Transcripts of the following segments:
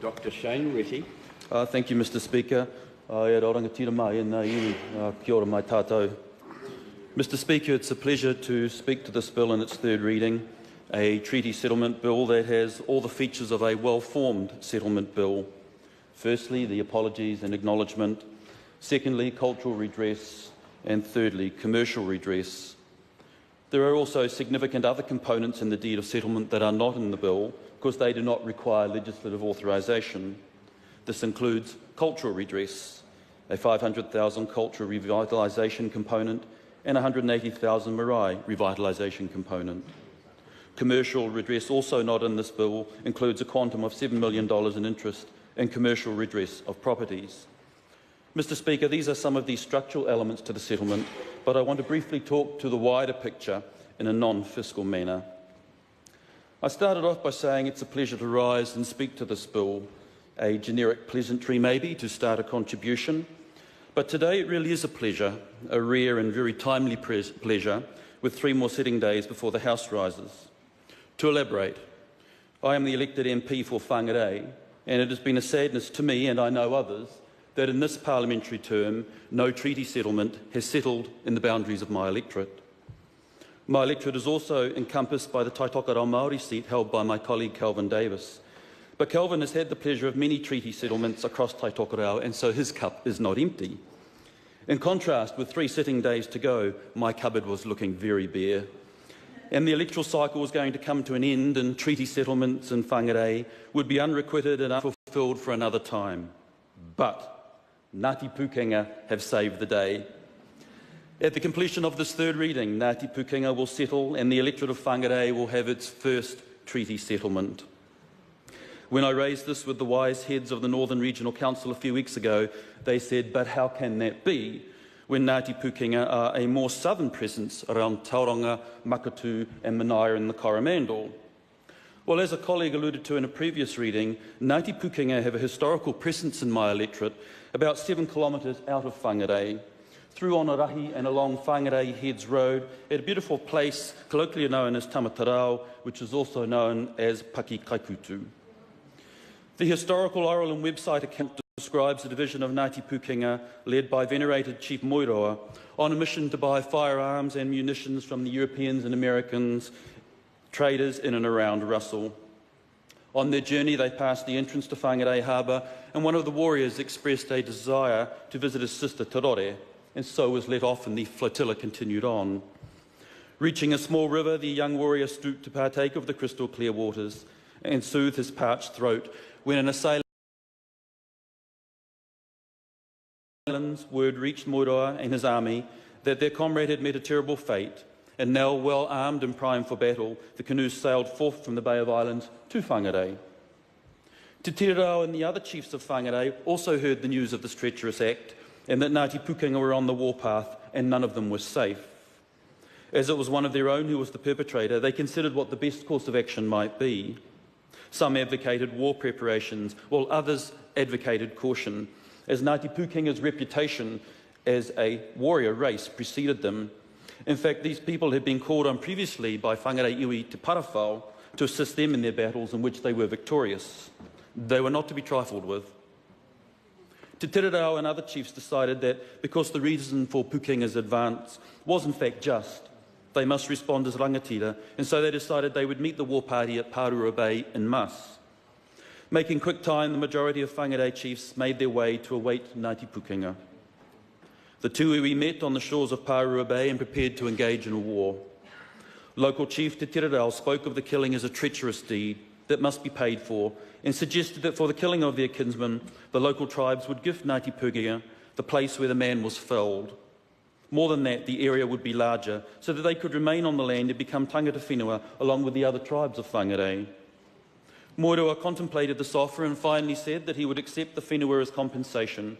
Dr. Shane Reti. Thank you, Mr. Speaker. Kia ora mai tātou. Mr. Speaker, it's a pleasure to speak to this bill in its third reading, a treaty settlement bill that has all the features of a well-formed settlement bill. Firstly, the apologies and acknowledgement. Secondly, cultural redress. And thirdly, commercial redress. There are also significant other components in the deed of settlement that are not in the bill because they do not require legislative authorisation. This includes cultural redress, a 500,000 cultural revitalisation component and a 180,000 marae revitalisation component. Commercial redress, also not in this bill, includes a quantum of $7 million in interest and commercial redress of properties. Mr. Speaker, these are some of the structural elements to the settlement, but I want to briefly talk to the wider picture in a non-fiscal manner. I started off by saying it's a pleasure to rise and speak to this bill, a generic pleasantry maybe to start a contribution, but today it really is a pleasure, a rare and very timely pleasure, with 3 more sitting days before the House rises. To elaborate, I am the elected MP for Whangarei, and it has been a sadness to me, and I know others, that in this parliamentary term, no treaty settlement has settled in the boundaries of my electorate. My electorate is also encompassed by the Taitokerau Māori seat held by my colleague Kelvin Davis. But Kelvin has had the pleasure of many treaty settlements across Taitokerau, and so his cup is not empty. In contrast, with 3 sitting days to go, my cupboard was looking very bare. And the electoral cycle was going to come to an end, and treaty settlements in Whangarei would be unrequited and unfulfilled for another time. But Ngāti Pūkenga have saved the day. At the completion of this third reading, Ngāti Pūkenga will settle and the electorate of Whangarei will have its first treaty settlement. When I raised this with the wise heads of the Northern Regional Council a few weeks ago, they said, but how can that be when Ngāti Pūkenga are a more southern presence around Tauranga, Makatu and Manaia in the Coromandel? Well, as a colleague alluded to in a previous reading, Ngāti Pūkenga have a historical presence in my electorate about 7 kilometres out of Whangarei, through Onarahi and along Whangarei Heads Road, at a beautiful place colloquially known as Tamatarao, which is also known as Pakikaikutu. The historical oral and website account describes a division of Ngāti Pūkenga led by venerated Chief Moiroa on a mission to buy firearms and munitions from the Europeans and Americans traders in and around Russell. On their journey, they passed the entrance to Whangarei Harbour, and one of the warriors expressed a desire to visit his sister Torore, and so was let off and the flotilla continued on. Reaching a small river, the young warrior stooped to partake of the crystal clear waters and soothe his parched throat when an assailant's word reached Moiroa and his army that their comrade had met a terrible fate, and now, well armed and primed for battle, the canoes sailed forth from the Bay of Islands to Whangarei. Te Tirerao and the other chiefs of Whangarei also heard the news of this treacherous act and that Ngāti Pūkenga were on the warpath and none of them was safe. As it was one of their own who was the perpetrator, they considered what the best course of action might be. Some advocated war preparations, while others advocated caution, as Ngāti Pūkenga's reputation as a warrior race preceded them. In fact, these people had been called on previously by Whangarei Iwi Te Parawhau to assist them in their battles in which they were victorious. They were not to be trifled with. Te Tirerao and other chiefs decided that because the reason for Pūkenga's advance was in fact just, they must respond as rangatira, and so they decided they would meet the war party at Parua Bay in Mas. Making quick time, the majority of Whangarei chiefs made their way to await Ngāti Pūkenga. The two iwi met on the shores of Parua Bay and prepared to engage in a war. Local chief Te Tirerao spoke of the killing as a treacherous deed that must be paid for and suggested that for the killing of their kinsman, the local tribes would give Ngāti Pūkenga the place where the man was felled. More than that, the area would be larger so that they could remain on the land and become tangata whenua along with the other tribes of Whangarei. Moiroa contemplated this offer and finally said that he would accept the whenua as compensation,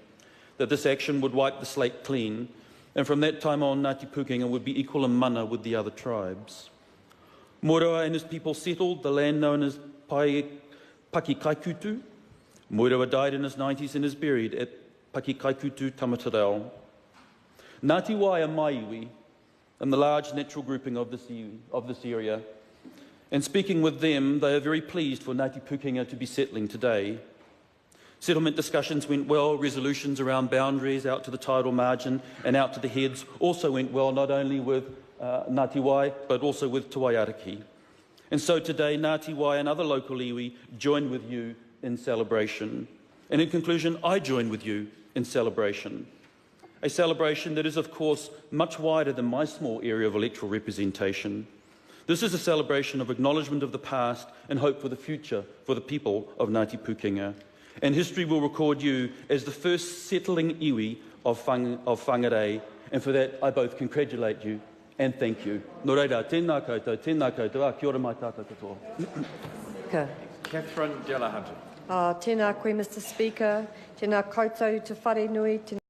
that this action would wipe the slate clean, and from that time on Ngāti Pūkenga would be equal in mana with the other tribes. Moiroa and his people settled the land known as Pakikaikutu. Moiroa died in his 90s and is buried at Pakikaikutu Tamatarao. Ngāti Wai are my iwi, and the large natural grouping of this area. And speaking with them, they are very pleased for Ngāti Pūkenga to be settling today. Settlement discussions went well, resolutions around boundaries out to the tidal margin and out to the heads also went well, not only with Ngāti Wai, but also with Te Waiariki. And so today, Ngāti Wai and other local iwi join with you in celebration. And in conclusion, I join with you in celebration. A celebration that is, of course, much wider than my small area of electoral representation. This is a celebration of acknowledgement of the past and hope for the future for the people of Ngāti Pukenga. And history will record you as the first settling iwi of Whangarei, and for that I both congratulate you and thank you. Nō reira, tēnā koutou, kia ora mai tātou katoa. Catherine Delahunt. Tēnā koe, Mr Speaker. Tēnā koutou te whare nui.